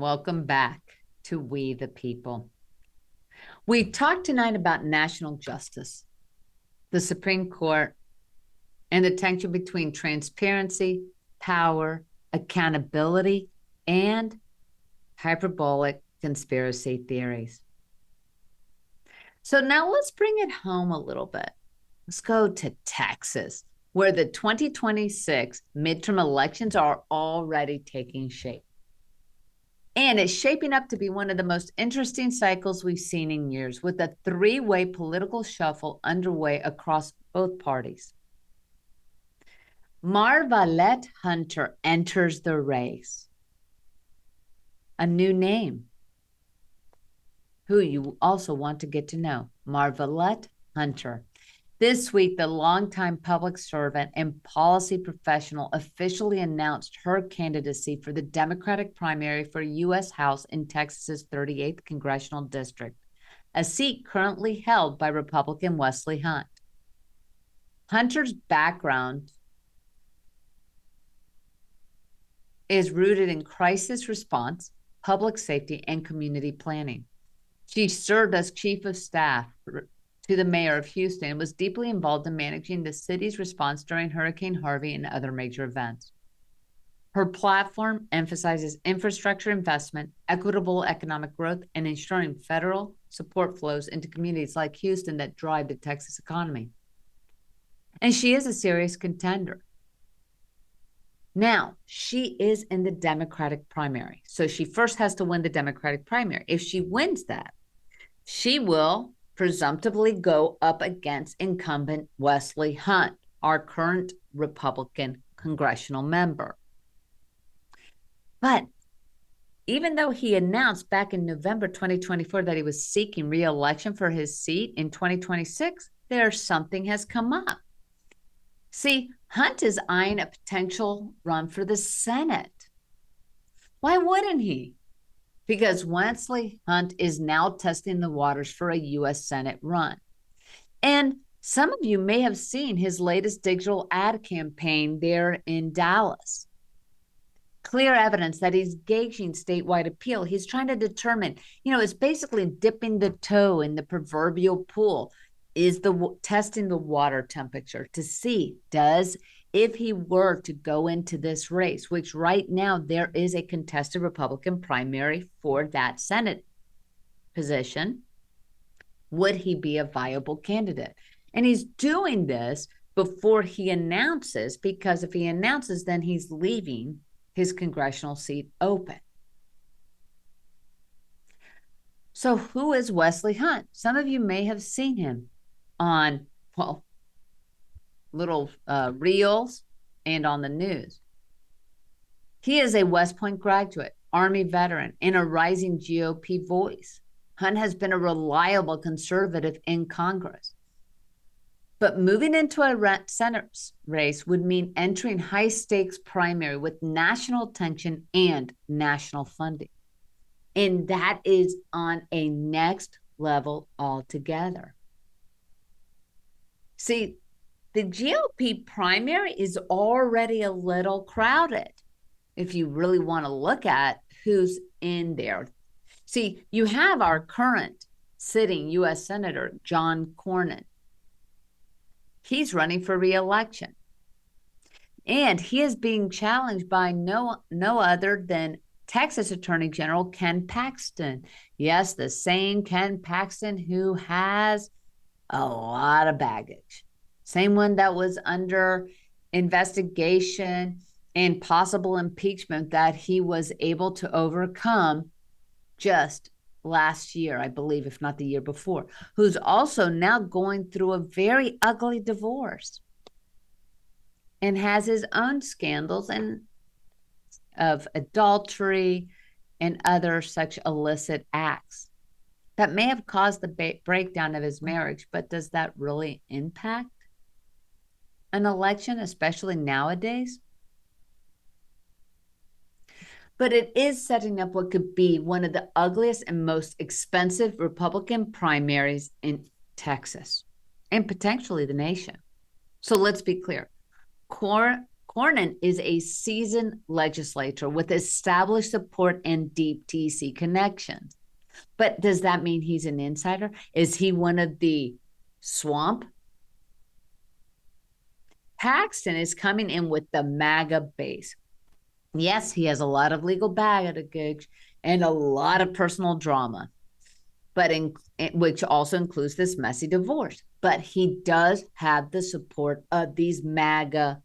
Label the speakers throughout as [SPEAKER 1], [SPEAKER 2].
[SPEAKER 1] Welcome back to We the People. We talked tonight about national justice, the Supreme Court, and the tension between transparency, power, accountability, and hyperbolic conspiracy theories. So now let's bring it home a little bit. Let's go to Texas, where the 2026 midterm elections are already taking shape. And it's shaping up to be one of the most interesting cycles we've seen in years, with a three-way political shuffle underway across both parties. Marvalette Hunter enters the race. A new name, who you also want to get to know, Marvalette Hunter. This week, the longtime public servant and policy professional officially announced her candidacy for the Democratic primary for U.S. House in Texas's 38th Congressional District, a seat currently held by Republican Wesley Hunt. Hunter's background is rooted in crisis response, public safety, and community planning. She served as chief of staff to the mayor of Houston and was deeply involved in managing the city's response during Hurricane Harvey and other major events. Her platform emphasizes infrastructure investment, equitable economic growth, and ensuring federal support flows into communities like Houston that drive the Texas economy. And she is a serious contender. Now, she is in the Democratic primary. So she first has to win the Democratic primary. If she wins that, she will presumptively go up against incumbent Wesley Hunt, our current Republican congressional member. But even though he announced back in November 2024 that he was seeking re-election for his seat in 2026, something has come up. See, Hunt is eyeing a potential run for the Senate. Why wouldn't he? Because Wesley Hunt is now testing the waters for a U.S. Senate run. And some of you may have seen his latest digital ad campaign there in Dallas. Clear evidence that he's gauging statewide appeal. He's trying to determine, it's basically dipping the toe in the proverbial pool, is testing the water temperature to see if he were to go into this race, which right now there is a contested Republican primary for that Senate position, would he be a viable candidate? And he's doing this before he announces, because if he announces, then he's leaving his congressional seat open. So who is Wesley Hunt? Some of you may have seen him on, little reels and on the news. He is a West Point graduate, Army veteran, and a rising GOP voice. Hunt has been a reliable conservative in Congress. But moving into a Senate race would mean entering high-stakes primary with national attention and national funding. And that is on a next level altogether. See, the GOP primary is already a little crowded if you really want to look at who's in there. See, you have our current sitting U.S. Senator, John Cornyn. He's running for re-election. And he is being challenged by no other than Texas Attorney General Ken Paxton. Yes, the same Ken Paxton who has a lot of baggage. Same one that was under investigation and possible impeachment that he was able to overcome just last year, I believe, if not the year before, who's also now going through a very ugly divorce and has his own scandals and of adultery and other such illicit acts that may have caused the breakdown of his marriage. But does that really impact an election, especially nowadays? But it is setting up what could be one of the ugliest and most expensive Republican primaries in Texas and potentially the nation. So let's be clear. Cornyn is a seasoned legislator with established support and deep DC connections. But does that mean he's an insider? Is he one of the swamp? Paxton is coming in with the MAGA base. Yes, he has a lot of legal baggage and a lot of personal drama, but which also includes this messy divorce. But he does have the support of these MAGA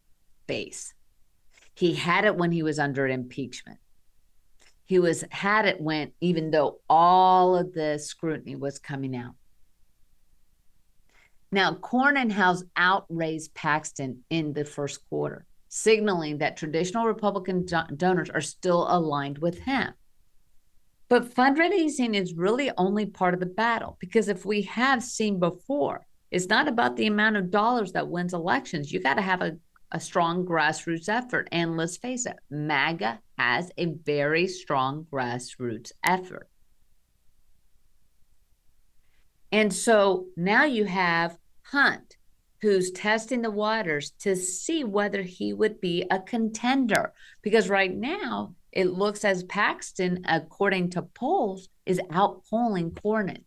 [SPEAKER 1] base. He had it when he was under impeachment. He had it when, even though all of the scrutiny was coming out. Now, Cornyn has outraised Paxton in the first quarter, signaling that traditional Republican donors are still aligned with him. But fundraising is really only part of the battle, because if we have seen before, it's not about the amount of dollars that wins elections. You got to have a strong grassroots effort. And let's face it, MAGA has a very strong grassroots effort. And so now you have Hunt, who's testing the waters to see whether he would be a contender. Because right now, it looks as Paxton, according to polls, is outpolling Cornyn.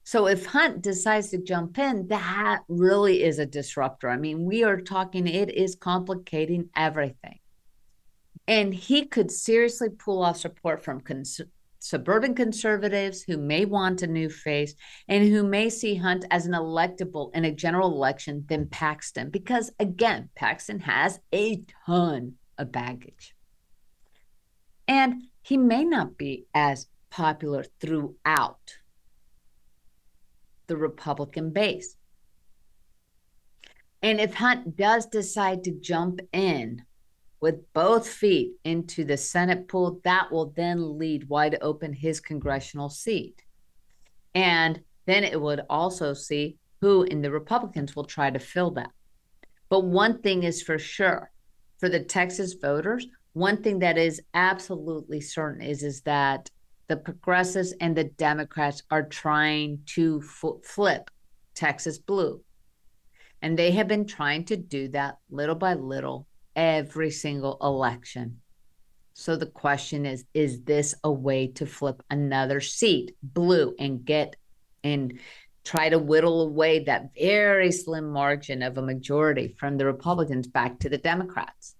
[SPEAKER 1] So if Hunt decides to jump in, that really is a disruptor. I mean, we are talking, it is complicating everything. And he could seriously pull off support from suburban conservatives who may want a new face and who may see Hunt as an electable in a general election than Paxton, because again, Paxton has a ton of baggage. And he may not be as popular throughout the Republican base. And if Hunt does decide to jump in with both feet into the Senate pool, that will then lead wide open his congressional seat. And then it would also see who in the Republicans will try to fill that. But one thing is for sure, for the Texas voters, one thing that is absolutely certain is that the progressives and the Democrats are trying to flip Texas blue. And they have been trying to do that little by little every single election. So the question is this a way to flip another seat blue and try to whittle away that very slim margin of a majority from the Republicans back to the Democrats?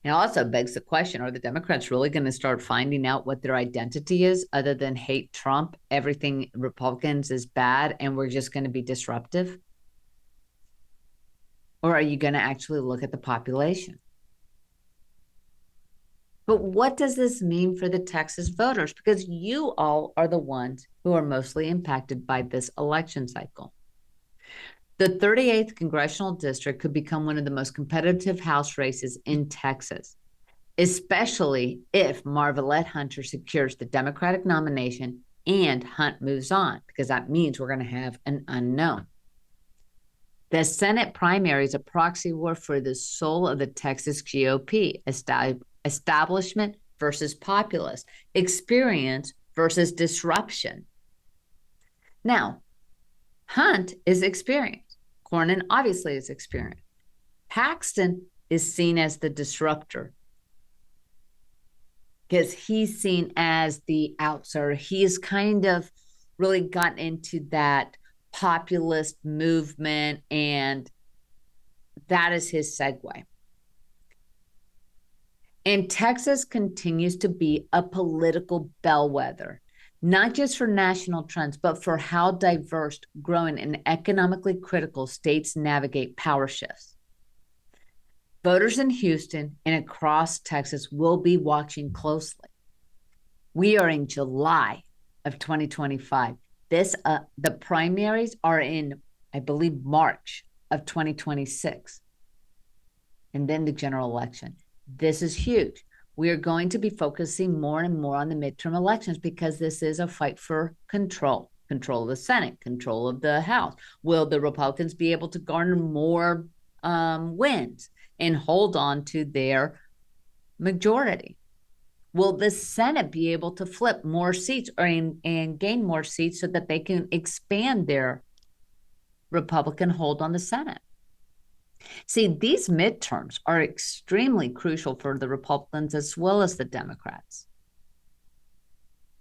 [SPEAKER 1] It also begs the question, are the Democrats really going to start finding out what their identity is other than hate Trump? Everything Republicans is bad and we're just going to be disruptive? Or are you going to actually look at the population? But what does this mean for the Texas voters? Because you all are the ones who are mostly impacted by this election cycle. The 38th Congressional District could become one of the most competitive House races in Texas, especially if Marvalette Hunter secures the Democratic nomination and Hunt moves on, because that means we're going to have an unknown. The Senate primary is a proxy war for the soul of the Texas GOP, establishment versus populist, experience versus disruption. Now, Hunt is experienced. Cornyn obviously is experienced. Paxton is seen as the disruptor because he's seen as the outsider. He's kind of really gotten into that populist movement, and that is his segue. And Texas continues to be a political bellwether, not just for national trends, but for how diverse, growing, and economically critical states navigate power shifts. Voters in Houston and across Texas will be watching closely. We are in July of 2025. The primaries are in, I believe, March of 2026. And then the general election. This is huge. We are going to be focusing more and more on the midterm elections because this is a fight for control of the Senate, control of the House. Will the Republicans be able to garner more wins and hold on to their majority? Will the Senate be able to flip more seats and gain more seats so that they can expand their Republican hold on the Senate. See, these midterms are extremely crucial for the Republicans as well as the Democrats.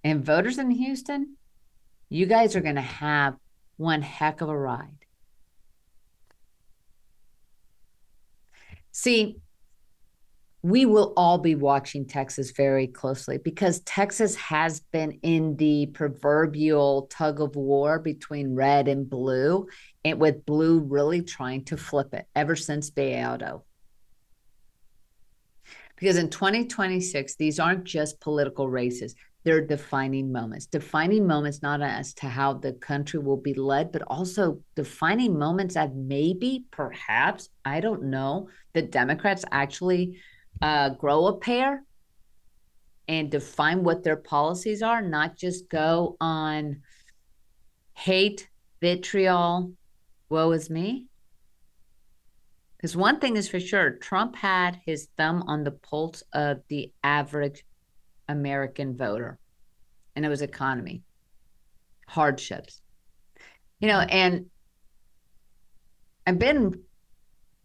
[SPEAKER 1] And voters in Houston, you guys are going to have one heck of a ride. See, we will all be watching Texas very closely because Texas has been in the proverbial tug of war between red and blue, and with blue really trying to flip it ever since Beato. Because in 2026, these aren't just political races. They're defining moments not as to how the country will be led, but also defining moments that maybe, perhaps, I don't know, the Democrats actually grow a pair and define what their policies are, not just go on hate, vitriol, woe is me. Because one thing is for sure, Trump had his thumb on the pulse of the average American voter, and it was economy, hardships. And I've been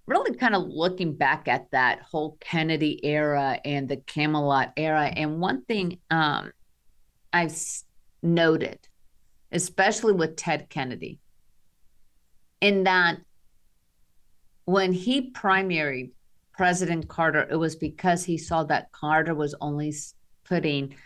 [SPEAKER 1] really kind of looking back at that whole Kennedy era and the Camelot era. And one thing I've noted, especially with Ted Kennedy, in that when he primaried President Carter, it was because he saw that Carter was only putting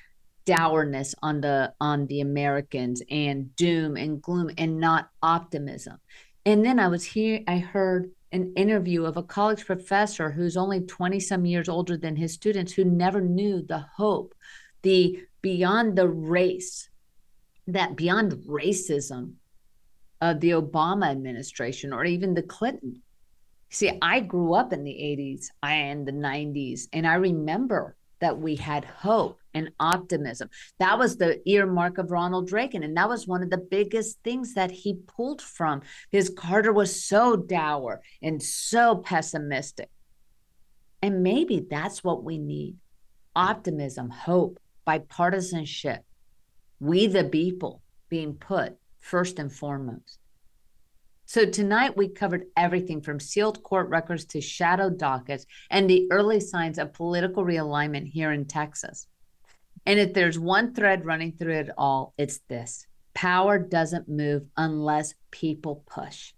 [SPEAKER 1] dourness on the Americans and doom and gloom and not optimism. And then I heard an interview of a college professor who's only 20 some years older than his students, who never knew the hope, the beyond the race, that beyond racism of the Obama administration or even the Clinton. See, I grew up in the 80s and the 90s, and I remember that we had hope and optimism. That was the earmark of Ronald Reagan, and that was one of the biggest things that he pulled from, because Carter was so dour and so pessimistic. And maybe that's what we need: optimism, hope, bipartisanship, we the people being put first and foremost. So tonight we covered everything from sealed court records to shadow dockets and the early signs of political realignment here in Texas. And if there's one thread running through it all, it's this: power doesn't move unless people push.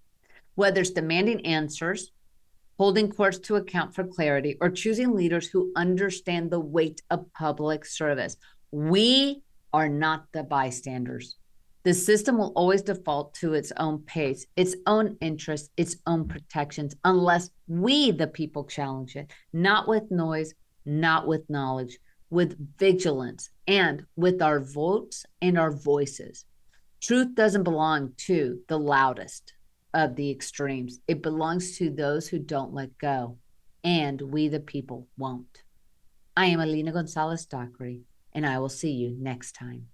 [SPEAKER 1] Whether it's demanding answers, holding courts to account for clarity, or choosing leaders who understand the weight of public service, we are not the bystanders. The system will always default to its own pace, its own interests, its own protections, unless we, the people, challenge it, not with noise, not with knowledge, with vigilance, and with our votes and our voices. Truth doesn't belong to the loudest of the extremes. It belongs to those who don't let go, and we, the people, won't. I am Alina González Dockery, and I will see you next time.